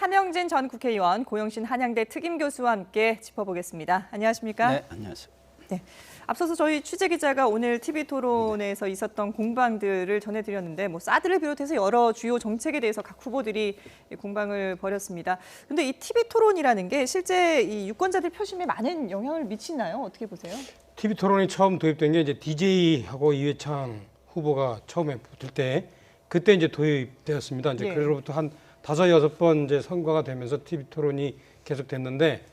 한영진 전 국회의원, 고영신 한양대 특임교수와 함께 짚어보겠습니다. 안녕하십니까? 네, 안녕하세요. 네. 앞서서 저희 취재기자가 오늘 TV토론에서 있었던 공방들을 전해드렸는데 사드를 비롯해서 여러 주요 정책에 대해서 각 후보들이 공방을 벌였습니다. 그런데 이 TV토론이라는 게 실제 이 유권자들 표심에 많은 영향을 미치나요? 어떻게 보세요? TV토론이 처음 도입된 게 이제 DJ하고 이회창 후보가 처음에 붙을 때 그때 이제 도입되었습니다. 이제 네. 그로부터 한 5-6번 이제 선거가 되면서 TV토론이 계속됐는데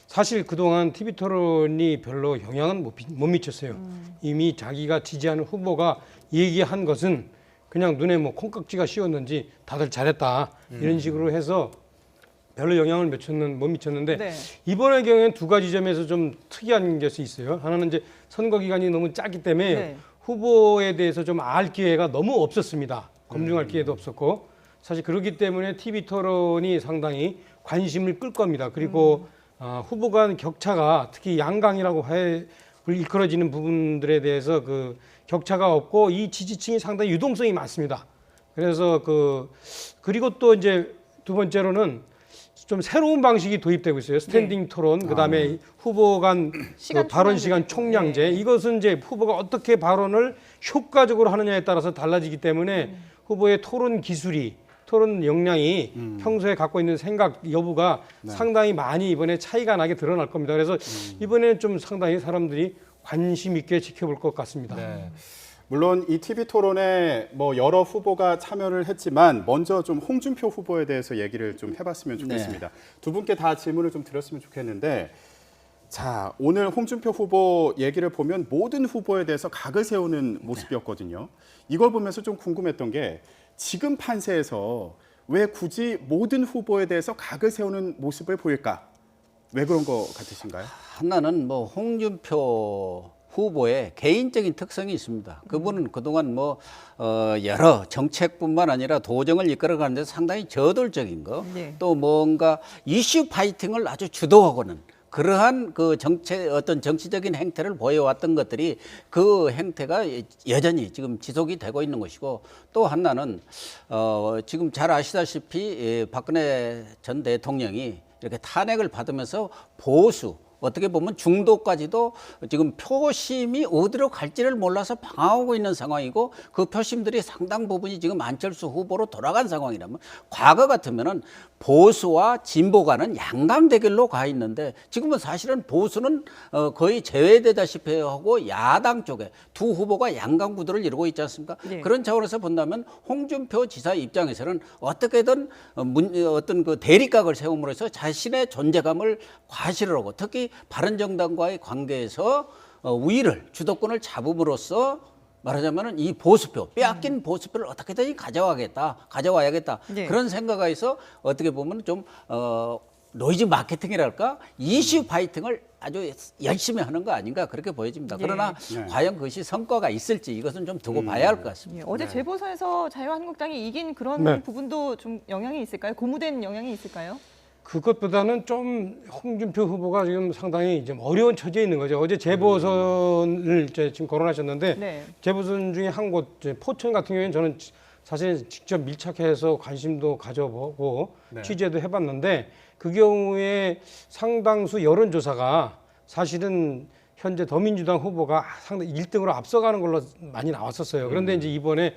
사실 그동안 TV토론이 별로 영향은 못 미쳤어요. 이미 자기가 지지하는 후보가 얘기한 것은 그냥 눈에 뭐 콩깍지가 씌웠는지 다들 잘했다 이런 식으로 해서 별로 영향을 못 미쳤는데 네. 이번의 경우에는 두 가지 점에서 좀 특이한 것이 있어요. 하나는 이제 선거 기간이 너무 짧기 때문에 네. 후보에 대해서 좀 알 기회가 너무 없었습니다. 검증할 기회도 없었고 사실 그렇기 때문에 TV토론이 상당히 관심을 끌 겁니다. 그리고 후보 간 격차가 특히 양강이라고 일컬어지는 부분들에 대해서 그 격차가 없고 이 지지층이 상당히 유동성이 많습니다. 그래서 그리고 또 이제 두 번째로는 좀 새로운 방식이 도입되고 있어요. 스탠딩 토론, 그다음에 후보 간 발언 시간 총량제. 네. 이것은 이제 후보가 어떻게 발언을 효과적으로 하느냐에 따라서 달라지기 때문에 후보의 토론 기술이 토론 역량이 평소에 갖고 있는 생각 여부가 상당히 많이 이번에 차이가 나게 드러날 겁니다. 그래서 이번에는 좀 상당히 사람들이 관심 있게 지켜볼 것 같습니다. 네. 물론 이 TV 토론에 뭐 여러 후보가 참여를 했지만 먼저 좀 홍준표 후보에 대해서 얘기를 좀 해봤으면 좋겠습니다. 두 분께 다 질문을 좀 드렸으면 좋겠는데, 자 오늘 홍준표 후보 얘기를 보면 모든 후보에 대해서 각을 세우는 모습이었거든요. 이걸 보면서 좀 궁금했던 게 지금 판세에서 왜 굳이 모든 후보에 대해서 각을 세우는 모습을 보일까? 왜 그런 것 같으신가요? 하나는 뭐 홍준표 후보의 개인적인 특성이 있습니다. 그분은 그동안 여러 정책뿐만 아니라 도정을 이끌어가는 데 상당히 저돌적인 거, 네. 또 뭔가 이슈 파이팅을 아주 주도하고는 그러한 어떤 정치적인 행태를 보여왔던 것들이 그 행태가 여전히 지금 지속이 되고 있는 것이고, 또 하나는 지금 잘 아시다시피 박근혜 전 대통령이 이렇게 탄핵을 받으면서 보수, 어떻게 보면 중도까지도 지금 표심이 어디로 갈지를 몰라서 방황하고 있는 상황이고, 그 표심들이 상당 부분이 지금 안철수 후보로 돌아간 상황이라면, 과거 같으면은 보수와 진보가는 양강 대결로 가 있는데 지금은 사실은 보수는 거의 제외되다시피 하고 야당 쪽에 두 후보가 양강 구도를 이루고 있지 않습니까? 네. 그런 차원에서 본다면 홍준표 지사 입장에서는 어떻게든 어떤 그 대립각을 세움으로써 자신의 존재감을 과시를 하고, 특히 바른정당과의 관계에서 우위를, 주도권을 잡음으로써 말하자면은 이 보수표, 빼앗긴 보수표를 어떻게든 가져와야겠다. 네. 그런 생각에서 어떻게 보면 좀 노이즈 마케팅이랄까, 이슈 파이팅을 아주 열심히 하는 거 아닌가 그렇게 보여집니다. 네. 그러나 과연 그것이 성과가 있을지 이것은 좀 두고 봐야 할 것 같습니다. 예, 어제 재보선에서 자유한국당이 이긴 그런 네. 부분도 좀 영향이 있을까요? 고무된 영향이 있을까요? 그것보다는 좀 홍준표 후보가 지금 상당히 좀 어려운 처지에 있는 거죠. 어제 재보선을 이제 지금 거론하셨는데 네. 재보선 중에 한 곳 포천 같은 경우에는 저는 사실 직접 밀착해서 관심도 가져보고 취재도 해봤는데 그 경우에 상당수 여론조사가 사실은 현재 더민주당 후보가 상당히 1등으로 앞서가는 걸로 많이 나왔었어요. 그런데 이제 이번에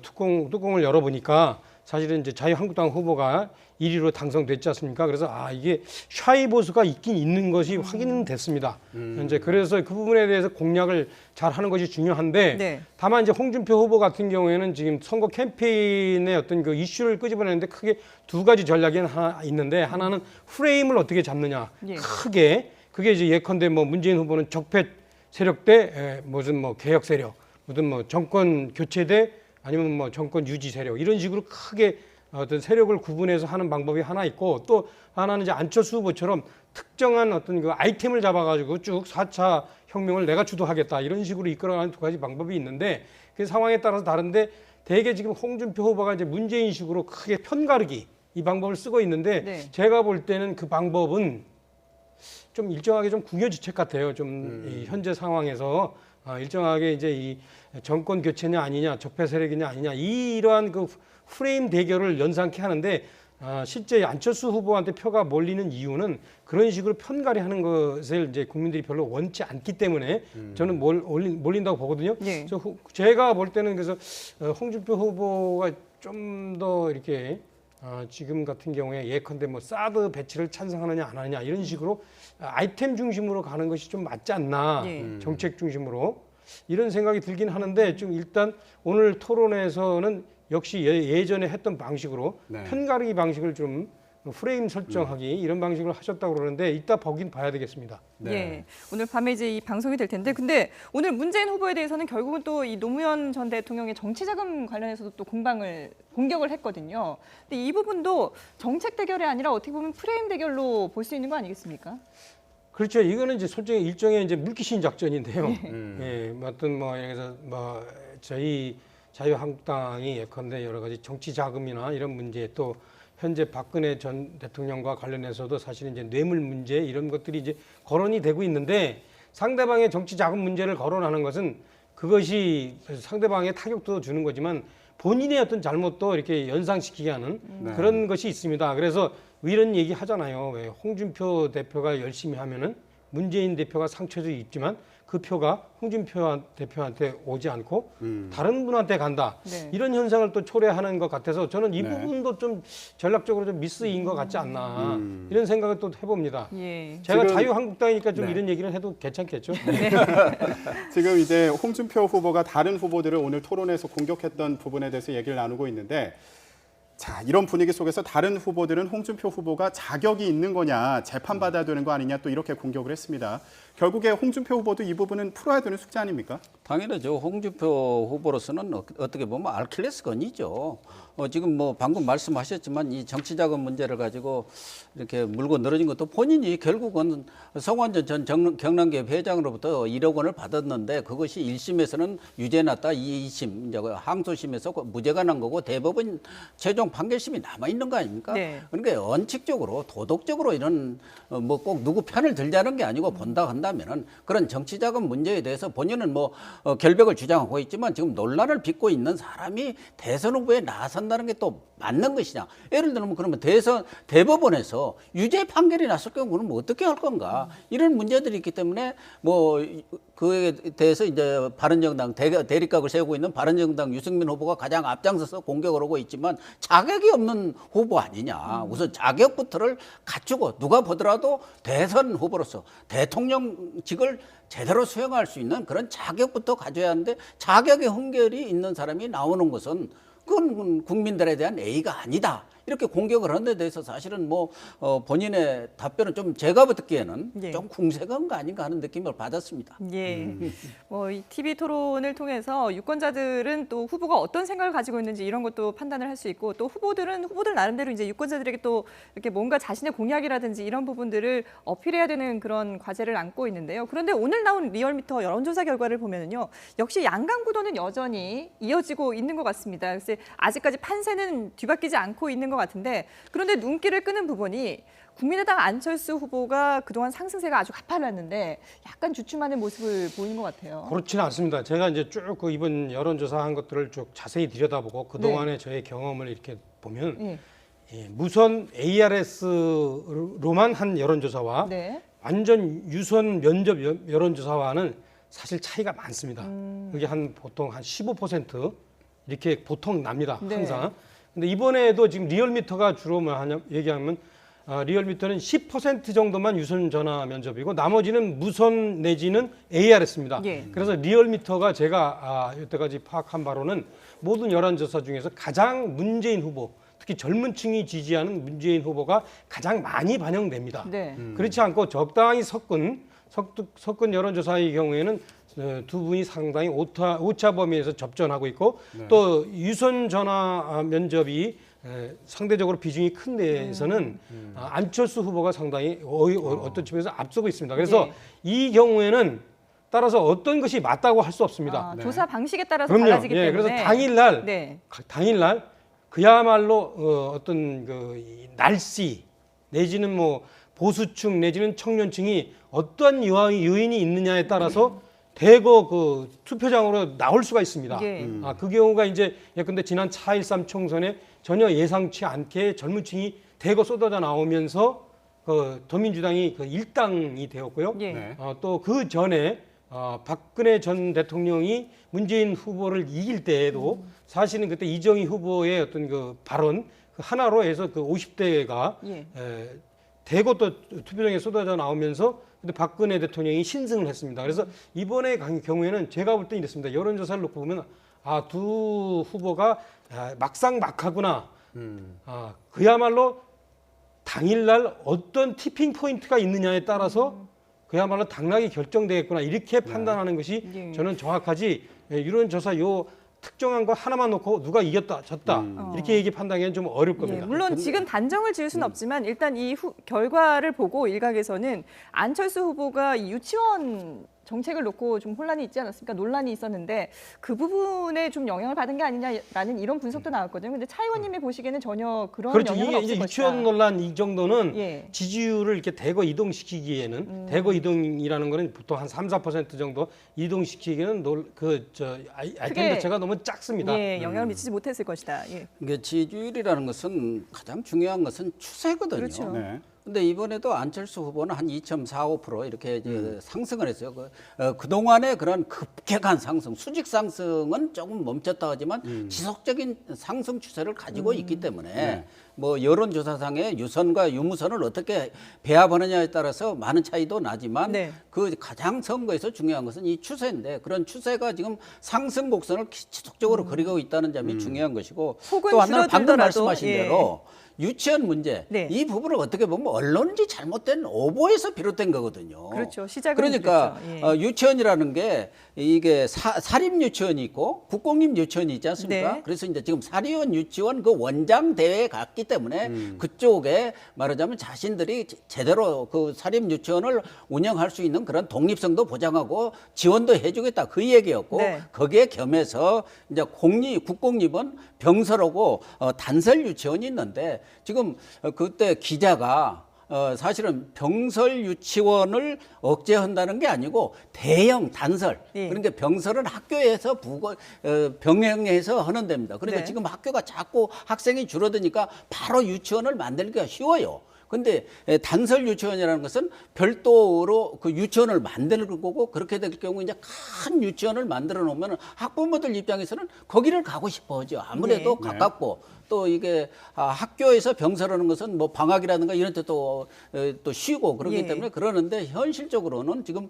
뚜껑을 열어보니까 사실은 이제 자유한국당 후보가 1위로 당선됐지 않습니까? 그래서 이게 샤이 보수가 있긴 있는 것이 확인은 됐습니다. 현재 그래서 그 부분에 대해서 공략을 잘 하는 것이 중요한데 네. 다만 이제 홍준표 후보 같은 경우에는 지금 선거 캠페인의 어떤 그 이슈를 끄집어내는데 크게 두 가지 전략이 하나 있는데, 하나는 프레임을 어떻게 잡느냐. 예. 크게 그게 이제 예컨대 문재인 후보는 적폐 세력 대 무슨 개혁 세력, 무슨 정권 교체 대 아니면 정권 유지 세력, 이런 식으로 크게 어떤 세력을 구분해서 하는 방법이 하나 있고, 또 하나는 이제 안철수 후보처럼 특정한 어떤 그 아이템을 잡아가지고 쭉 4차 혁명을 내가 주도하겠다 이런 식으로 이끌어가는 두 가지 방법이 있는데, 그 상황에 따라서 다른데 대개 지금 홍준표 후보가 이제 문재인식으로 크게 편가르기 이 방법을 쓰고 있는데 네. 제가 볼 때는 그 방법은 좀 일정하게 좀 궁여지책 같아요. 좀 이 현재 상황에서 일정하게 이제 이 정권 교체냐 아니냐, 적폐 세력이냐 아니냐, 이러한 그 프레임 대결을 연상케 하는데 실제 안철수 후보한테 표가 몰리는 이유는 그런 식으로 편가리하는 것을 이제 국민들이 별로 원치 않기 때문에 저는 몰린다고 보거든요. 네. 제가 볼 때는 그래서 홍준표 후보가 좀 더 이렇게 지금 같은 경우에 예컨대 뭐 사드 배치를 찬성하느냐 안 하느냐 이런 식으로 아이템 중심으로 가는 것이 좀 맞지 않나, 네. 정책 중심으로 이런 생각이 들긴 하는데 좀 일단 오늘 토론에서는 역시 예전에 했던 방식으로 네. 편가르기 방식을 좀 프레임 설정하기 이런 방식으로 하셨다고 그러는데 이따 보긴 봐야 되겠습니다. 네. 예, 오늘 밤에 이제 이 방송이 될 텐데, 근데 오늘 문재인 후보에 대해서는 결국은 또 이 노무현 전 대통령의 정치자금 관련해서도 또 공격을 했거든요. 근데 이 부분도 정책 대결이 아니라 어떻게 보면 프레임 대결로 볼 수 있는 거 아니겠습니까? 그렇죠. 이거는 이제 솔직히 일종의 이제 물귀신 작전인데요. 예, 어떤 뭐 여기서 뭐 저희 자유한국당이 예컨대 여러 가지 정치 자금이나 이런 문제 또 현재 박근혜 전 대통령과 관련해서도 사실은 이제 뇌물 문제 이런 것들이 이제 거론이 되고 있는데 상대방의 정치 자금 문제를 거론하는 것은 그것이 상대방의 타격도 주는 거지만 본인의 어떤 잘못도 이렇게 연상시키게 하는 그런 것이 있습니다. 그래서 이런 얘기 하잖아요. 왜 홍준표 대표가 열심히 하면은 문재인 대표가 상처도 있지만 그 표가 홍준표 대표한테 오지 않고 다른 분한테 간다. 네. 이런 현상을 또 초래하는 것 같아서 저는 이 네. 부분도 좀 전략적으로 좀 미스인 것 같지 않나 이런 생각을 또 해봅니다. 예. 제가 지금- 자유한국당이니까 좀 네. 이런 얘기를 해도 괜찮겠죠. 지금 이제 홍준표 후보가 다른 후보들을 오늘 토론에서 공격했던 부분에 대해서 얘기를 나누고 있는데, 자, 이런 분위기 속에서 다른 후보들은 홍준표 후보가 자격이 있는 거냐, 재판받아야 되는 거 아니냐 또 이렇게 공격을 했습니다. 결국에 홍준표 후보도 이 부분은 풀어야 되는 숙제 아닙니까? 당연하죠. 홍준표 후보로서는 어떻게 보면 알킬레스건이죠. 지금 뭐 방금 말씀하셨지만 이 정치자금 문제를 가지고 이렇게 물고 늘어진 것도 본인이 결국은 성완전 전 경남기업 회장으로부터 1억 원을 받았는데 그것이 1심에서는 유죄났다, 2심 이제 항소심에서 무죄가 난 거고 대법원 최종 판결심이 남아 있는 거 아닙니까? 네. 그러니까 원칙적으로 도덕적으로 이런 뭐 꼭 누구 편을 들자는 게 아니고 본다 한다면은 그런 정치자금 문제에 대해서 본인은 뭐 결백을 주장하고 있지만 지금 논란을 빚고 있는 사람이 대선 후보에 나선다는 게 또 맞는 것이냐? 예를 들면 그러면 대법원에서 유죄 판결이 났을 경우는 뭐 어떻게 할 건가? 이런 문제들이 있기 때문에 뭐 그에 대해서 이제 바른정당 대립각을 세우고 있는 바른정당 유승민 후보가 가장 앞장서서 공격을 하고 있지만 자격이 없는 후보 아니냐. 우선 자격부터를 갖추고 누가 보더라도 대선 후보로서 대통령직을 제대로 수행할 수 있는 그런 자격부터 가져야 하는데 자격의 훈결이 있는 사람이 나오는 것은 그건 국민들에 대한 예의가 아니다. 이렇게 공격을 하는 데 대해서 사실은 뭐 본인의 답변은 좀 제가 듣기에는 예. 좀 궁색한 거 아닌가 하는 느낌을 받았습니다. 예. 뭐 이 TV 토론을 통해서 유권자들은 또 후보가 어떤 생각을 가지고 있는지 이런 것도 판단을 할 수 있고 또 후보들 나름대로 이제 유권자들에게 또 이렇게 뭔가 자신의 공약이라든지 이런 부분들을 어필해야 되는 그런 과제를 안고 있는데요. 그런데 오늘 나온 리얼미터 여론조사 결과를 보면은요, 역시 양강 구도는 여전히 이어지고 있는 것 같습니다. 그래서 아직까지 판세는 뒤바뀌지 않고 있는 것 같은데 그런데 눈길을 끄는 부분이 국민의당 안철수 후보가 그동안 상승세가 아주 가팔랐는데 약간 주춤하는 모습을 보이는 것 같아요. 그렇지는 않습니다. 제가 이제 쭉 그 이번 여론조사한 것들을 쭉 자세히 들여다보고 그 동안의 저의 경험을 이렇게 보면 예. 무선 ARS로만 한 여론조사와 네. 완전 유선 면접 여론조사와는 사실 차이가 많습니다. 그게 보통 한 15% 이렇게 보통 납니다. 네. 항상. 근데 이번에도 지금 리얼미터가 주로 얘기하면 리얼미터는 10% 정도만 유선 전화 면접이고 나머지는 무선 내지는 ARS입니다. 예. 그래서 리얼미터가 제가 여태까지 파악한 바로는 모든 여론조사 중에서 가장 문재인 후보, 특히 젊은 층이 지지하는 문재인 후보가 가장 많이 반영됩니다. 네. 그렇지 않고 적당히 섞은 여론조사의 경우에는 두 분이 상당히 오차 범위에서 접전하고 있고 또 유선 전화 면접이 상대적으로 비중이 큰 데에서는 안철수 후보가 상당히 어떤 측면에서 앞서고 있습니다. 그래서 네. 이 경우에는 따라서 어떤 것이 맞다고 할 수 없습니다. 조사 방식에 따라서 그럼요. 달라지기 때문에. 그래서 당일날 네. 그야말로 어떤 이 날씨 내지는 뭐 보수층 내지는 청년층이 어떠한 요인이 있느냐에 따라서 대거 그 투표장으로 나올 수가 있습니다. 예. 그 경우가 이제 예컨대 지난 4.13 총선에 전혀 예상치 않게 젊은 층이 대거 쏟아져 나오면서 더민주당이 일당이 되었고요. 예. 네. 또 그 전에 박근혜 전 대통령이 문재인 후보를 이길 때에도 사실은 그때 이정희 후보의 어떤 그 발언 하나로 해서 50대가 예. 대거 또 투표장에 쏟아져 나오면서 근데 박근혜 대통령이 신승을 했습니다. 그래서 이번에 경우에는 제가 볼 때 이랬습니다. 여론조사를 놓고 보면 두 후보가 막상막하구나. 그야말로 당일날 어떤 티핑 포인트가 있느냐에 따라서 그야말로 당락이 결정되겠구나 이렇게 판단하는 것이 예. 저는 정확하지 여론조사 요 특정한 거 하나만 놓고 누가 이겼다 졌다 이렇게 얘기 판단하기는 좀 어려울 예, 겁니다. 물론 지금 단정을 지을 수는 없지만 일단 이 결과를 보고 일각에서는 안철수 후보가 이 유치원 정책을 놓고 좀 혼란이 있지 않았습니까? 논란이 있었는데 그 부분에 좀 영향을 받은 게 아니냐라는 이런 분석도 나왔거든요. 근데 차 의원님이 보시기에는 전혀 그런 그렇죠. 영향은 이게 없을 이제 것이다. 유치원 논란 이 정도는 예. 지지율을 이렇게 대거 이동시키기에는 대거 이동이라는 거는 보통 한 3~4% 정도 이동시키기에는 아이템 크게, 자체가 너무 작습니다. 예, 영향을 미치지 못했을 것이다. 예. 이게 지지율이라는 것은 가장 중요한 것은 추세거든요. 그렇죠. 네. 근데 이번에도 안철수 후보는 한 2.45% 이렇게 이제 상승을 했어요. 그동안의 그런 급격한 상승, 수직 상승은 조금 멈췄다 하지만 지속적인 상승 추세를 가지고 있기 때문에 뭐 여론조사상의 유선과 유무선을 어떻게 배합하느냐에 따라서 많은 차이도 나지만 네. 그 가장 선거에서 중요한 것은 이 추세인데 그런 추세가 지금 상승 곡선을 지속적으로 그리고 있다는 점이 중요한 것이고 혹은 또 하나는 방금 줄어들더라도, 말씀하신 예. 대로 유치원 문제 네. 이 부분을 어떻게 보면 언론지 잘못된 오보에서 비롯된 거거든요. 그렇죠. 시작은 그러니까 그랬죠. 예. 유치원이라는 게 이게 사립 유치원이 있고 국공립 유치원이 있지 않습니까? 네. 그래서 이제 지금 사립 유치원 그 원장 대회에 갔기 때문에 그쪽에 말하자면 자신들이 제대로 그 사립 유치원을 운영할 수 있는 그런 독립성도 보장하고 지원도 해주겠다 그 얘기였고 네. 거기에 겸해서 이제 국공립은 병설하고 단설 유치원이 있는데 지금 그때 기자가 사실은 병설 유치원을 억제한다는 게 아니고 대형 단설. 예. 그러니까 병설은 학교에서 병행해서 하는 데입니다. 그러니까 네. 지금 학교가 자꾸 학생이 줄어드니까 바로 유치원을 만들기가 쉬워요. 근데 단설 유치원이라는 것은 별도로 그 유치원을 만드는 거고 그렇게 될 경우 이제 큰 유치원을 만들어 놓으면 학부모들 입장에서는 거기를 가고 싶어 하죠. 아무래도 네. 가깝고 또 이게 학교에서 병설하는 것은 뭐 방학이라든가 이런 때 또 쉬고 그렇기 예. 때문에 그러는데 현실적으로는 지금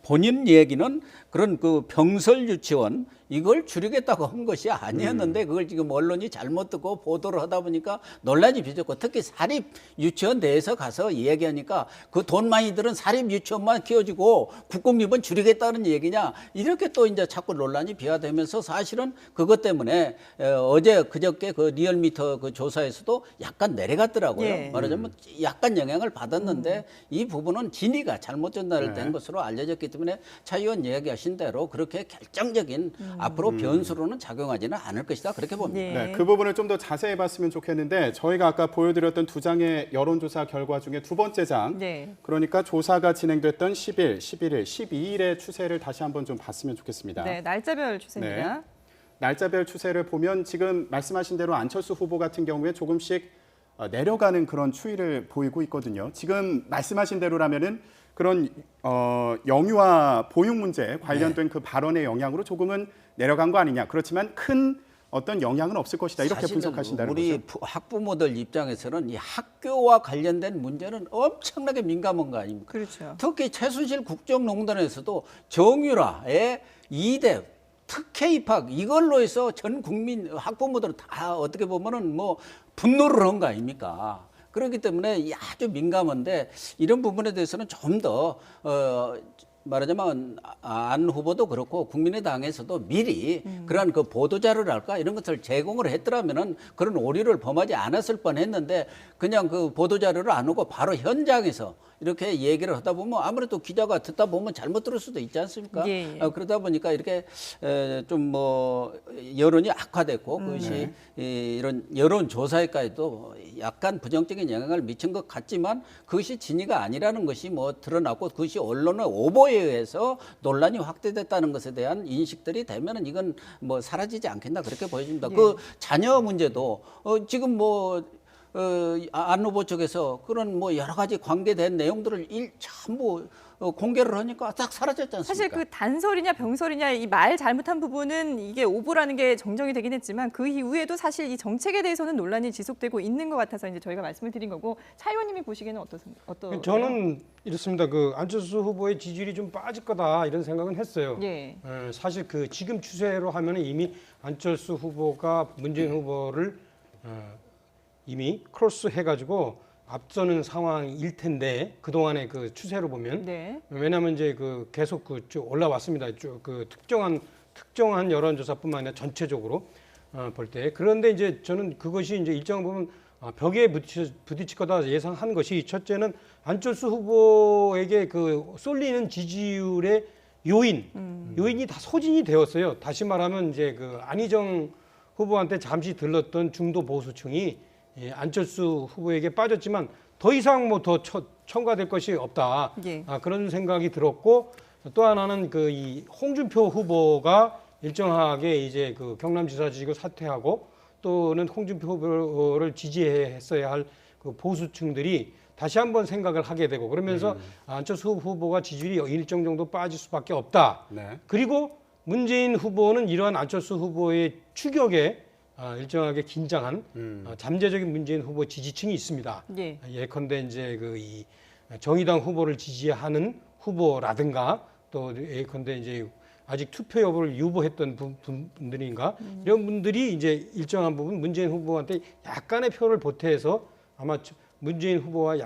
본인 얘기는 그런 그 병설 유치원 이걸 줄이겠다고 한 것이 아니었는데 그걸 지금 언론이 잘못 듣고 보도를 하다 보니까 논란이 빚었고 특히 사립 유치원 대에서 가서 이야기하니까 그 돈 많이 들은 사립 유치원만 키워주고 국공립은 줄이겠다는 얘기냐 이렇게 또 이제 자꾸 논란이 비화되면서 사실은 그것 때문에 어제 그저께 그 리얼미터 그 조사에서도 약간 내려갔더라고요. 예. 말하자면 약간 영향을 받았는데 이 부분은 진위가 잘못 전달된 네. 것으로 알려졌기 때문에 차 의원 이야기하신 대로 그렇게 결정적인 앞으로 변수로는 작용하지는 않을 것이다 그렇게 봅니다. 예. 네, 그 부분을 좀 더 자세히 봤으면 좋겠는데 저희가 아까 보여드렸던 두 장의 여론조사 결과 중에 두 번째 장, 네. 그러니까 조사가 진행됐던 10일, 11일, 12일의 추세를 다시 한번 좀 봤으면 좋겠습니다. 네, 날짜별 추세입니다. 네. 날짜별 추세를 보면 지금 말씀하신 대로 안철수 후보 같은 경우에 조금씩 내려가는 그런 추이를 보이고 있거든요. 지금 말씀하신 대로라면은 그런 영유아 보육 문제 관련된 그 발언의 영향으로 조금은 내려간 거 아니냐. 그렇지만 큰 어떤 영향은 없을 것이다. 이렇게 사실은 분석하신다는 우리 거죠. 학부모들 입장에서는 이 학교와 관련된 문제는 엄청나게 민감한 거 아닙니까? 그렇죠. 특히 최순실 국정농단에서도 정유라의 2대 특혜 입학 이걸로 해서 전 국민 학부모들은 다 어떻게 보면은 뭐 분노를 한 거 아닙니까? 그렇기 때문에 아주 민감한데 이런 부분에 대해서는 좀 더 말하자면 안 후보도 그렇고 국민의당에서도 미리 그러한 그 보도자료랄까 이런 것을 제공을 했더라면은 그런 오류를 범하지 않았을 뻔했는데 그냥 그 보도자료를 안 오고 바로 현장에서 이렇게 얘기를 하다 보면 아무래도 기자가 듣다 보면 잘못 들을 수도 있지 않습니까? 예. 그러다 보니까 이렇게 좀 뭐 여론이 악화됐고 그것이 이런 여론 조사에까지도 약간 부정적인 영향을 미친 것 같지만 그것이 진위가 아니라는 것이 뭐 드러났고 그것이 언론의 오보에 의해서 논란이 확대됐다는 것에 대한 인식들이 되면은 이건 뭐 사라지지 않겠나 그렇게 보여집니다. 예. 그 자녀 문제도 지금 뭐 안 후보 쪽에서 그런 뭐 여러 가지 관계된 내용들을 전부 공개를 하니까 딱 사라졌지 않습니까? 사실 그 단설이냐 병설이냐 이 말 잘못한 부분은 이게 오보라는 게 정정이 되긴 했지만 그 이후에도 사실 이 정책에 대해서는 논란이 지속되고 있는 것 같아서 이제 저희가 말씀을 드린 거고 차 의원님이 보시기에는 어떠세요? 저는 이렇습니다. 그 안철수 후보의 지지율이 좀 빠질 거다 이런 생각은 했어요. 예. 사실 그 지금 추세로 하면은 이미 안철수 후보가 문재인 후보를 이미 크로스 해가지고 앞서는 상황일 텐데 그 동안의 그 추세로 보면 네. 왜냐하면 이제 그 계속 그 쭉 올라왔습니다. 쭉 그 특정한 여론조사뿐만 아니라 전체적으로 볼 때 그런데 이제 저는 그것이 이제 일정 부분 벽에 부딪힐 거다 예상한 것이 첫째는 안철수 후보에게 그 쏠리는 지지율의 요인이 다 소진이 되었어요. 다시 말하면 이제 그 안희정 후보한테 잠시 들렀던 중도 보수층이 안철수 후보에게 빠졌지만 더 이상 뭐 더 첨가될 것이 없다. 예. 그런 생각이 들었고 또 하나는 그 이 홍준표 후보가 일정하게 이제 그 경남지사직을 사퇴하고 또는 홍준표 후보를 지지했어야 할 그 보수층들이 다시 한번 생각을 하게 되고 그러면서 안철수 후보가 지지율이 일정 정도 빠질 수밖에 없다. 네. 그리고 문재인 후보는 이러한 안철수 후보의 추격에 일정하게 긴장한 잠재적인 문재인 후보 지지층이 있습니다. 예. 예컨대 이제 그 이 정의당 후보를 지지하는 후보라든가 또 예컨대 이제 아직 투표 여부를 유보했던 분들인가 이런 분들이 이제 일정한 부분 문재인 후보한테 약간의 표를 보태서 아마 문재인 후보와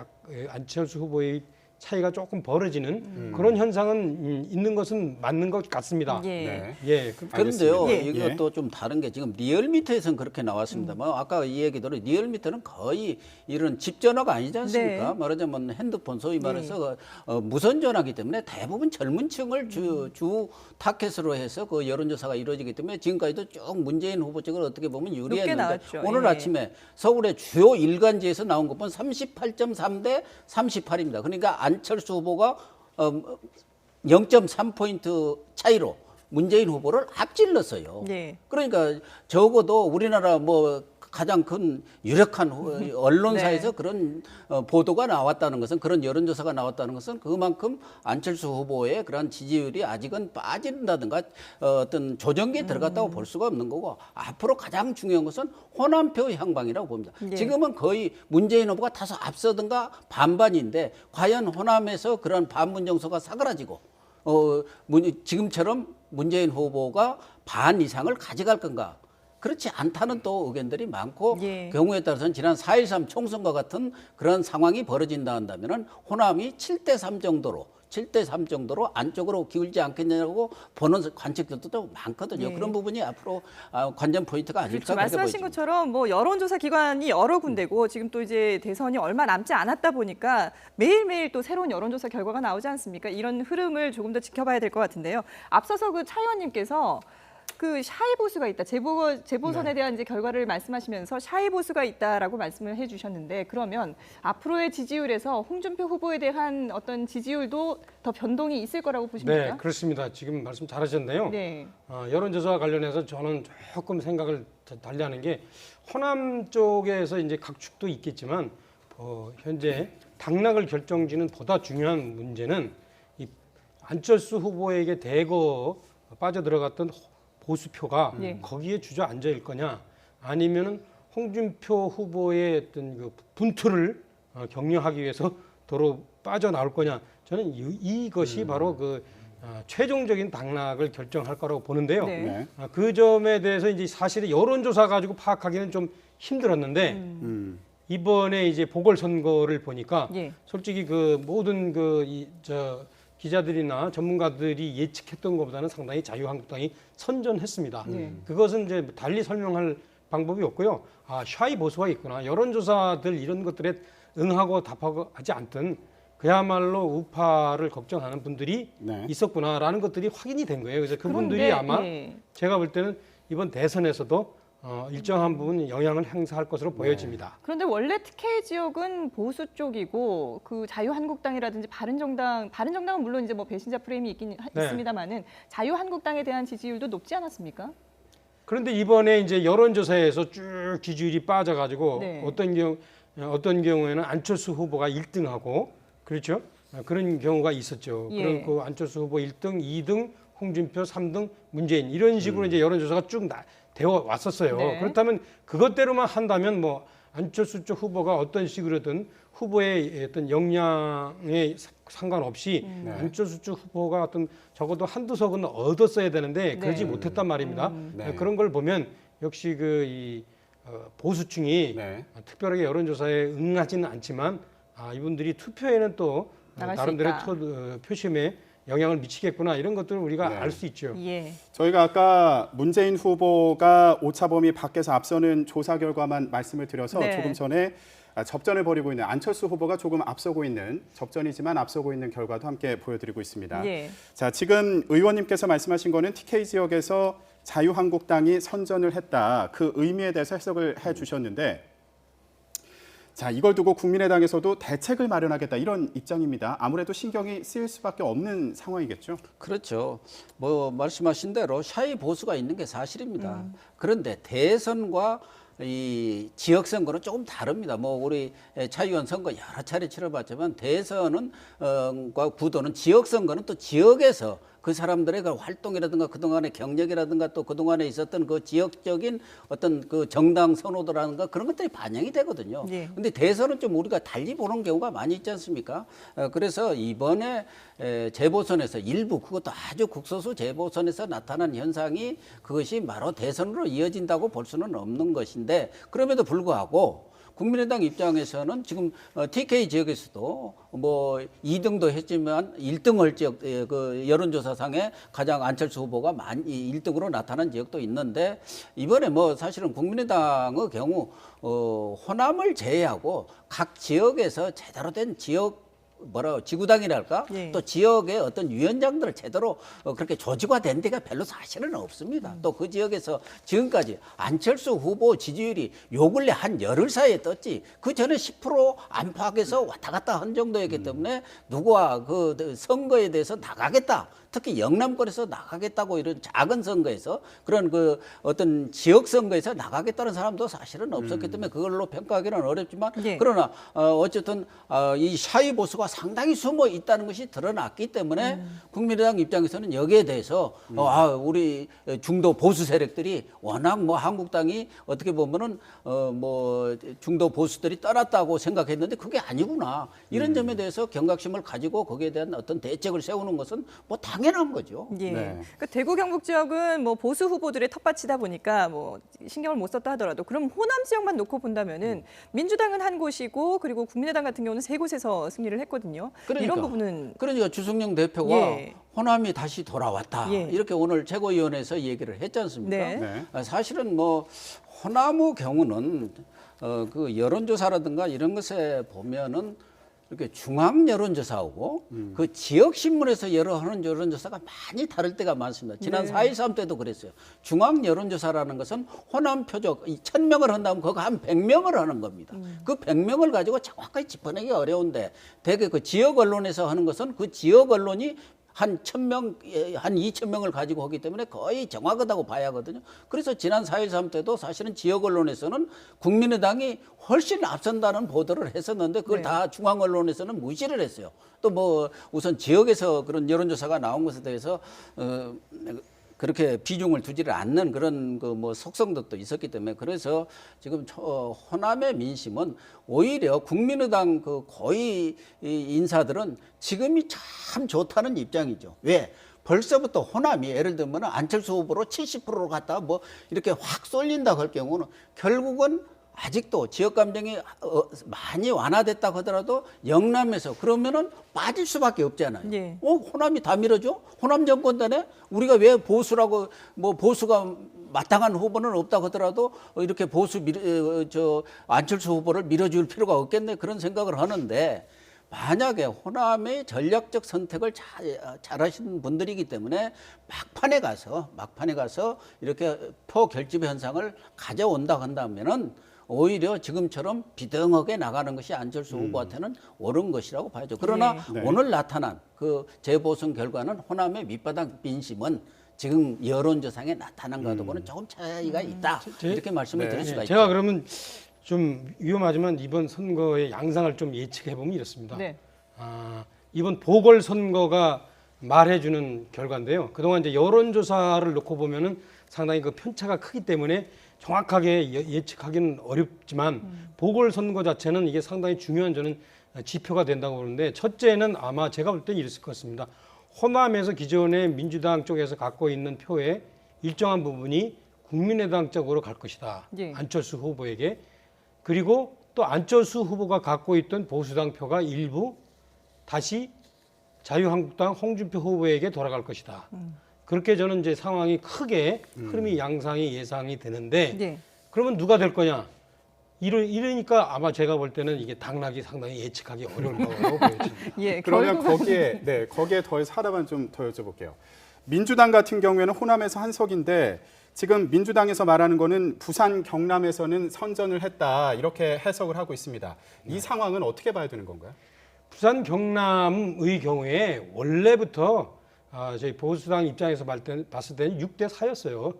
안철수 후보의 차이가 조금 벌어지는 그런 현상은 있는 것은 맞는 것 같습니다. 예. 네. 예. 그런데요, 예. 이것도 좀 다른 게 지금 리얼미터에서는 그렇게 나왔습니다. 뭐 아까 이 얘기대로 리얼미터는 거의 이런 집 전화가 아니지 않습니까? 네. 말하자면 핸드폰 소위 말해서 무선 전화기 때문에 대부분 젊은층을 주 타켓으로 해서 그 여론조사가 이루어지기 때문에 지금까지도 쭉 문재인 후보 측을 어떻게 보면 유리했는데 나왔죠. 오늘 예. 아침에 서울의 주요 일간지에서 나온 것 보면 38.3 대 38입니다. 그러니까 안철수 후보가 0.3포인트 차이로 문재인 후보를 앞질렀어요. 네. 그러니까 적어도 우리나라 뭐 가장 큰 유력한 언론사에서 네. 그런 보도가 나왔다는 것은 그런 여론조사가 나왔다는 것은 그만큼 안철수 후보의 그런 지지율이 아직은 빠진다든가 어떤 조정기에 들어갔다고 볼 수가 없는 거고 앞으로 가장 중요한 것은 호남표 향방이라고 봅니다. 네. 지금은 거의 문재인 후보가 다소 앞서든가 반반인데 과연 호남에서 그런 반문 정서가 사그라지고 지금처럼 문재인 후보가 반 이상을 가져갈 건가? 그렇지 않다는 또 의견들이 많고 예. 경우에 따라서는 지난 4.13 총선과 같은 그런 상황이 벌어진다 한다면은 호남이 7대3 정도로 안쪽으로 기울지 않겠냐고 보는 관측들도 또 많거든요. 예. 그런 부분이 앞으로 관전 포인트가 아닐까 그렇죠. 그렇게 말씀하신 보여집니다. 것처럼 뭐 여론조사 기관이 여러 군데고 지금 또 이제 대선이 얼마 남지 않았다 보니까 매일매일 또 새로운 여론조사 결과가 나오지 않습니까? 이런 흐름을 조금 더 지켜봐야 될 것 같은데요. 앞서서 그 차 의원님께서 그 샤이 보수가 있다. 재보선에 대한 이제 결과를 말씀하시면서 샤이 보수가 있다라고 말씀을 해주셨는데 그러면 앞으로의 지지율에서 홍준표 후보에 대한 어떤 지지율도 더 변동이 있을 거라고 보십니까? 네, 그렇습니다. 지금 말씀 잘하셨네요. 네. 여론조사와 관련해서 저는 조금 생각을 달리하는 게 호남 쪽에서 이제 각축도 있겠지만 현재 당락을 결정지는 보다 중요한 문제는 이 안철수 후보에게 대거 빠져들어갔던 보수표가 예. 거기에 주저앉아 있을 거냐 아니면은 홍준표 후보의 어떤 그 분투를 격려하기 위해서 도로 빠져나올 거냐 저는 이것이 바로 그 최종적인 당락을 결정할 거라고 보는데요. 네. 네. 그 점에 대해서 이제 사실 여론조사 가지고 파악하기는 좀 힘들었는데 이번에 이제 보궐선거를 보니까 예. 솔직히 그 모든 기자들이나 전문가들이 예측했던 것보다는 상당히 자유한국당이 선전했습니다. 그것은 이제 달리 설명할 방법이 없고요. 샤이 보수가 있구나. 여론조사들 이런 것들에 응하고 답하고 하지 않던 그야말로 우파를 걱정하는 분들이 네. 있었구나라는 것들이 확인이 된 거예요. 그래서 그분들이 그런데, 아마 예. 제가 볼 때는 이번 대선에서도 일정한 부분 영향을 행사할 것으로 보여집니다. 그런데 원래 TK 지역은 보수 쪽이고 그 자유한국당이라든지 바른정당은 물론 이제 뭐 배신자 프레임이 네. 있습니다만은 자유한국당에 대한 지지율도 높지 않았습니까? 그런데 이번에 이제 여론조사에서 쭉 지지율이 빠져가지고 네. 어떤 경우에는 안철수 후보가 1등하고 그렇죠? 그런 경우가 있었죠. 예. 그런 그 안철수 후보 1등, 2등, 홍준표 3등, 문재인 이런 식으로 이제 여론조사가 쭉 되어 왔었어요. 네. 그렇다면 그것대로만 한다면 뭐 안철수 쪽 후보가 어떤 식으로든 후보의 어떤 역량에 상관없이 네. 안철수 쪽 후보가 어떤 적어도 한두 석은 얻었어야 되는데 그러지 네. 못했단 말입니다. 네. 그런 걸 보면 역시 보수층이 네. 특별하게 여론조사에 응하지는 않지만 이분들이 투표에는 또 나갈 수 나름대로 있다. 표심에 영향을 미치겠구나 이런 것들을 우리가 네. 알 수 있죠. 예. 저희가 아까 문재인 후보가 오차 범위 밖에서 앞서는 조사 결과만 말씀을 드려서 네. 조금 전에 접전을 벌이고 있는 안철수 후보가 조금 앞서고 있는 접전이지만 앞서고 있는 결과도 함께 보여드리고 있습니다. 예. 자, 지금 의원님께서 말씀하신 거는 TK 지역에서 자유한국당이 선전을 했다. 그 의미에 대해서 해석을 해주셨는데 자, 이걸 두고 국민의당에서도 대책을 마련하겠다 이런 입장입니다. 아무래도 신경이 쓰일 수밖에 없는 상황이겠죠. 그렇죠. 뭐 말씀하신 대로 샤이 보수가 있는 게 사실입니다. 그런데 대선과 이 지역 선거는 조금 다릅니다. 뭐 우리 차의원 선거 여러 차례 치러봤지만 대선은 과 구도는 지역 선거는 또 지역에서 그 사람들의 그 활동이라든가 그동안의 경력이라든가 또 그동안에 있었던 그 지역적인 어떤 그 정당 선호도라든가 그런 것들이 반영이 되거든요. 네. 근데 대선은 좀 우리가 달리 보는 경우가 많이 있지 않습니까? 그래서 이번에 재보선에서 일부 그것도 아주 국소수 재보선에서 나타난 현상이 그것이 바로 대선으로 이어진다고 볼 수는 없는 것인데 그럼에도 불구하고 국민의당 입장에서는 지금 TK 지역에서도 뭐 2등도 했지만 1등을 지역 그 여론조사상에 가장 안철수 후보가 1등으로 나타난 지역도 있는데 이번에 뭐 사실은 국민의당의 경우 호남을 제외하고 각 지역에서 제대로 된 지역 지구당이랄까 예. 또 지역의 어떤 위원장들을 제대로 그렇게 조직화된 데가 별로 사실은 없습니다. 또 그 지역에서 지금까지 안철수 후보 지지율이 요 근래 한 열흘 사이에 떴지 그 전에 10% 안팎에서 왔다 갔다 한 정도였기 때문에 누구와 그 선거에 대해서 나가겠다. 특히 영남권에서 나가겠다고 이런 작은 선거에서 그런 그 어떤 지역 선거에서 나가겠다는 사람도 사실은 없었기 때문에 그걸로 평가하기는 어렵지만 예. 그러나 어쨌든 이 샤이 보수가 상당히 숨어 있다는 것이 드러났기 때문에 국민의당 입장에서는 여기에 대해서 우리 중도 보수 세력들이 워낙 뭐 한국당이 어떻게 보면은 뭐 중도 보수들이 떠났다고 생각했는데 그게 아니구나 이런 점에 대해서 경각심을 가지고 거기에 대한 어떤 대책을 세우는 것은 뭐 당연한 거죠. 예. 네. 그러니까 대구 경북 지역은 뭐 보수 후보들의 텃밭이다 보니까 뭐 신경을 못 썼다 하더라도 그럼 호남 지역만 놓고 본다면은 민주당은 한 곳이고 그리고 국민의당 같은 경우는 세 곳에서 승리를 했거든요. 이런 부분은 그러니까 주승용 대표가 예. 호남이 다시 돌아왔다 예. 이렇게 오늘 최고위원회에서 얘기를 했지 않습니까? 네. 네. 사실은 뭐 호남의 경우는 그 여론조사라든가 이런 것에 보면은 이렇게 중앙 여론조사하고 그 지역 신문에서 하는 여론조사가 많이 다를 때가 많습니다. 지난 네. 4.13 때도 그랬어요. 중앙 여론조사라는 것은 호남 표적 1,000명을 한다면 그거 한 100명을 하는 겁니다. 그 100명을 가지고 정확하게 짚어내기 어려운데 대개 그 지역 언론에서 하는 것은 그 지역 언론이 한 1,000명, 한 2,000명을 가지고 하기 때문에 거의 정확하다고 봐야 하거든요. 그래서 지난 4.13 때도 사실은 지역 언론에서는 국민의당이 훨씬 앞선다는 보도를 했었는데 그걸 네. 다 중앙 언론에서는 무시를 했어요. 또 뭐 우선 지역에서 그런 여론조사가 나온 것에 대해서 그렇게 비중을 두지를 않는 그런 그 뭐 속성도 또 있었기 때문에 그래서 지금 호남의 민심은 오히려 국민의당 그 고위 인사들은 지금이 참 좋다는 입장이죠. 왜? 벌써부터 호남이 예를 들면 안철수 후보로 70%로 갔다가 뭐 이렇게 확 쏠린다고 할 경우는 결국은 아직도 지역 감정이 많이 완화됐다고 하더라도 영남에서 그러면은 빠질 수밖에 없잖아요. 예. 호남이 다 밀어줘? 호남 정권단에 우리가 왜 보수라고 뭐 보수가 마땅한 후보는 없다고 하더라도 이렇게 안철수 후보를 밀어줄 필요가 없겠네 그런 생각을 하는데 만약에 호남의 전략적 선택을 잘하시는 분들이기 때문에 막판에 가서 이렇게 표 결집 현상을 가져온다 한다면은 오히려 지금처럼 비등하게 나가는 것이 안철수 후보한테는 옳은 것이라고 봐야죠. 그러나 네. 오늘 나타난 그 재보선 결과는 호남의 밑바닥 민심은 지금 여론조사에 나타난 것하고는 조금 차이가 있다. 이렇게 말씀을 드릴 수가 있죠. 제가 그러면 좀 위험하지만 이번 선거의 양상을 좀 예측해 보면 이렇습니다. 네. 이번 보궐선거가 말해주는 결과인데요. 그동안 이제 여론조사를 놓고 보면은 상당히 그 편차가 크기 때문에 정확하게 예측하기는 어렵지만 보궐선거 자체는 이게 상당히 중요한 저는 지표가 된다고 보는데, 첫째는 아마 제가 볼 때는 이랬을 것 같습니다. 호남에서 기존의 민주당 쪽에서 갖고 있는 표의 일정한 부분이 국민의당 쪽으로 갈 것이다. 예. 안철수 후보에게. 그리고 또 안철수 후보가 갖고 있던 보수당 표가 일부 다시 자유한국당 홍준표 후보에게 돌아갈 것이다. 그렇게 저는 이제 상황이 크게 흐름이 양상이 예상이 되는데, 네. 그러면 누가 될 거냐? 이러니까 아마 제가 볼 때는 이게 당락이 상당히 예측하기 어려울 거라고 보여집니다. 예, 그러면 결국은 거기에 더해서 하나만 좀 더 여쭤볼게요. 민주당 같은 경우에는 호남에서 한석인데 지금 민주당에서 말하는 거는 부산 경남에서는 선전을 했다 이렇게 해석을 하고 있습니다. 이 상황은 어떻게 봐야 되는 건가요? 부산 경남의 경우에 원래부터 저희 보수당 입장에서 봤을 때는 6대 4였어요.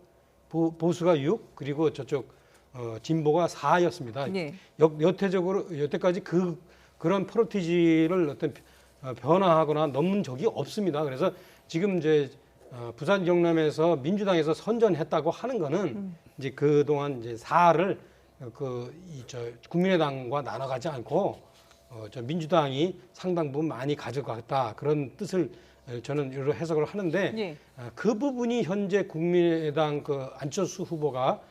보수가 6 그리고 저쪽 진보가 4였습니다. 네. 여태까지 그런 프로티지를 어떤 변화하거나 넘은 적이 없습니다. 그래서 지금 이제 부산 경남에서 민주당에서 선전했다고 하는 거는 이제 그동안 이제 4를 국민의당과 나눠가지 않고 저 민주당이 상당 부분 많이 가져갔다 그런 뜻을 저는 여러 해석을 하는데, 예. 그 부분이 현재 국민의당 그 안철수 후보가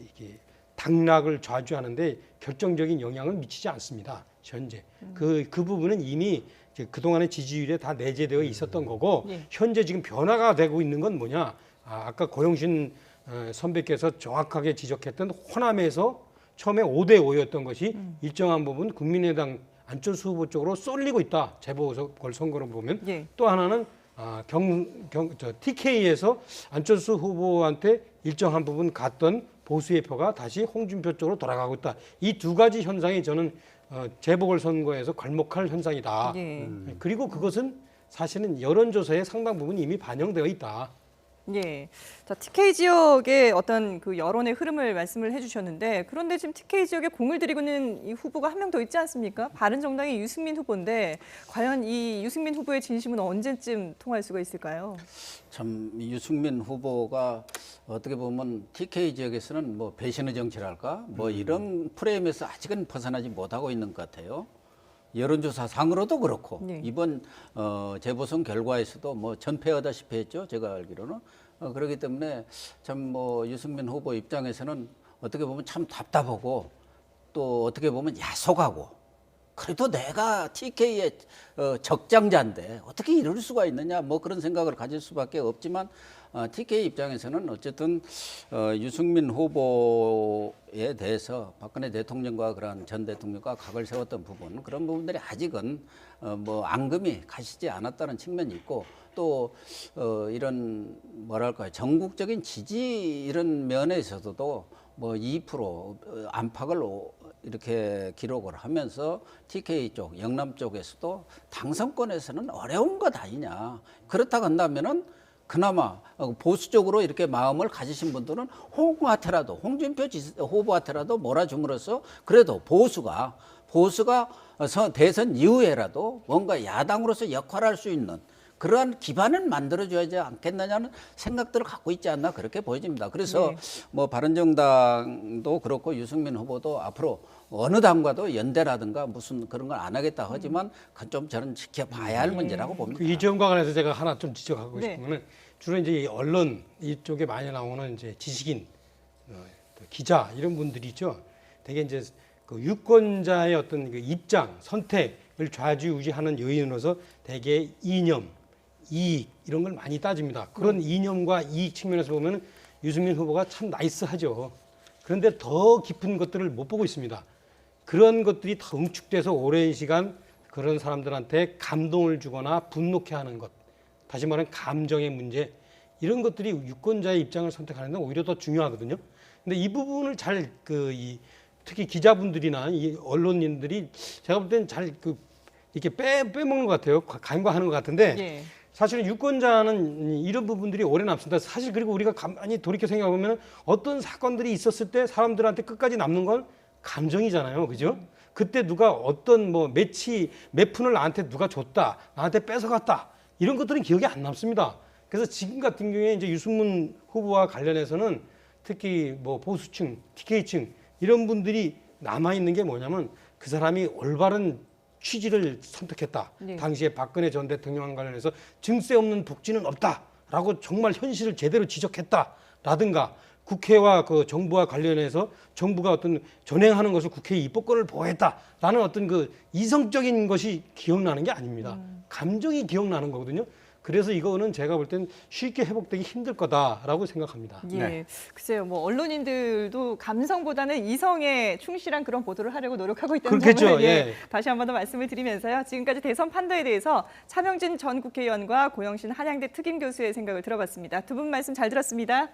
이게 당락을 좌주하는데 결정적인 영향을 미치지 않습니다. 현재 그 부분은 이미 이제 그동안의 지지율에 다 내재되어 있었던 거고, 예. 현재 지금 변화가 되고 있는 건 뭐냐? 아까 고영신 선배께서 정확하게 지적했던 호남에서 처음에 5대 5였던 것이 일정한 부분 국민의당 안철수 후보 쪽으로 쏠리고 있다. 재보궐선거로 보면. 예. 또 하나는 TK에서 안철수 후보한테 일정한 부분 갔던 보수의 표가 다시 홍준표 쪽으로 돌아가고 있다. 이 두 가지 현상이 저는 재보궐선거에서 괄목할 현상이다. 예. 그리고 그것은 사실은 여론조사에 상당 부분 이미 반영되어 있다. 예. 자, TK 지역의 어떤 그 여론의 흐름을 말씀을 해주셨는데, 그런데 지금 TK 지역에 공을 들이고 있는 이 후보가 한 명 더 있지 않습니까? 바른정당의 유승민 후보인데, 과연 이 유승민 후보의 진심은 언제쯤 통할 수가 있을까요? 참 유승민 후보가 어떻게 보면 TK 지역에서는 뭐 배신의 정치랄까 뭐 이런 프레임에서 아직은 벗어나지 못하고 있는 것 같아요. 여론조사 상으로도 그렇고 네. 이번 재보선 결과에서도 뭐 전패하다시피 했죠. 제가 알기로는 그렇기 때문에 참 뭐 유승민 후보 입장에서는 어떻게 보면 참 답답하고 또 어떻게 보면 야속하고, 그래도 내가 TK의 적장자인데 어떻게 이럴 수가 있느냐 뭐 그런 생각을 가질 수밖에 없지만, TK 입장에서는 어쨌든 유승민 후보에 대해서 박근혜 대통령과 그런 전 대통령과 각을 세웠던 부분, 그런 부분들이 아직은 뭐 앙금이 가시지 않았다는 측면이 있고, 또 이런 뭐랄까요, 전국적인 지지 이런 면에 있어서도 뭐 2% 안팎을 이렇게 기록을 하면서 TK 쪽, 영남 쪽에서도 당선권에서는 어려운 것 아니냐. 그렇다고 한다면은 그나마 보수적으로 이렇게 마음을 가지신 분들은 홍준표 후보한테라도 몰아줌으로써 그래도 보수가 대선 이후에라도 뭔가 야당으로서 역할할 수 있는 그러한 기반을 만들어줘야지 않겠느냐는 생각들을 갖고 있지 않나 그렇게 보여집니다. 그래서 네. 뭐 바른정당도 그렇고 유승민 후보도 앞으로 어느 당과도 연대라든가 무슨 그런 걸 안 하겠다 하지만 그건 좀 저는 지켜봐야 할 문제라고 봅니다. 이 점과 관해서 제가 하나 좀 지적하고 네. 싶은 거는, 주로 이제 이 언론 이쪽에 많이 나오는 이제 지식인, 또 기자 이런 분들이 있죠. 되게 이제 그 유권자의 어떤 그 입장, 선택을 좌지우지하는 요인으로서 되게 이념, 이익 이런 걸 많이 따집니다. 그런 이념과 이익 측면에서 보면 유승민 후보가 참 나이스하죠. 그런데 더 깊은 것들을 못 보고 있습니다. 그런 것들이 다 응축돼서 오랜 시간 그런 사람들한테 감동을 주거나 분노케 하는 것, 다시 말하면 감정의 문제, 이런 것들이 유권자의 입장을 선택하는 데 오히려 더 중요하거든요. 근데 이 부분을 잘 특히 기자분들이나 이 언론인들이 제가 볼 때는 잘 이렇게 빼먹는 것 같아요. 간과하는 것 같은데 예. 사실은 유권자는 이런 부분들이 오래 남습니다. 사실 그리고 우리가 가만히 돌이켜 생각해 보면 어떤 사건들이 있었을 때 사람들한테 끝까지 남는 건 감정이잖아요, 그죠? 그때 누가 어떤 몇 푼을 나한테 누가 줬다, 나한테 뺏어갔다, 이런 것들은 기억이 안 남습니다. 그래서 지금 같은 경우에 이제 유승민 후보와 관련해서는 특히 보수층, TK층 이런 분들이 남아 있는 게 뭐냐면 그 사람이 올바른 취지를 선택했다. 네. 당시에 박근혜 전 대통령과 관련해서 증세 없는 복지는 없다라고 정말 현실을 제대로 지적했다라든가 국회와 정부와 관련해서 정부가 어떤 전행하는 것을 국회의 입법권을 보호했다라는 어떤 이성적인 것이 기억나는 게 아닙니다. 감정이 기억나는 거거든요. 그래서 이거는 제가 볼 땐 쉽게 회복되기 힘들 거다라고 생각합니다. 예, 네. 글쎄요, 언론인들도 감성보다는 이성에 충실한 그런 보도를 하려고 노력하고 있다는 그렇겠죠, 점을 예. 다시 한 번 더 말씀을 드리면서요. 지금까지 대선 판도에 대해서 차명진 전 국회의원과 고영신 한양대 특임 교수의 생각을 들어봤습니다. 두 분 말씀 잘 들었습니다.